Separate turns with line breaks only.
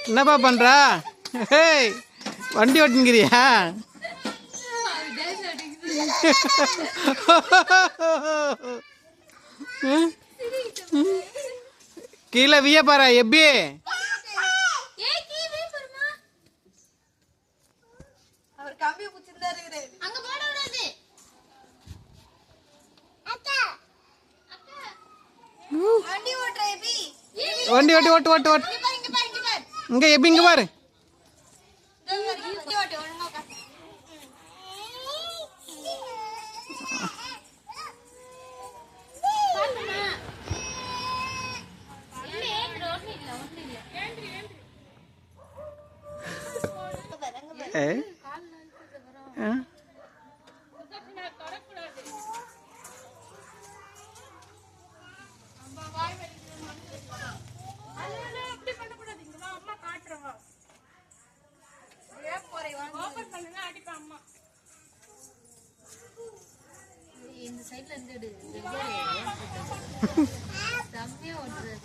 என்னப்பா பண்றா? ஹேய், வண்டி ஓட்டுங்கிறியா? கீழே விய பாரு எப்படி வண்டி ஓட்டு ஓட்டு ஓட்டு ஓட்டு இங்க எப்படி இங்க பாரு.
இந்த சைடுல இருந்து செம்மையா ஓட்டுறது.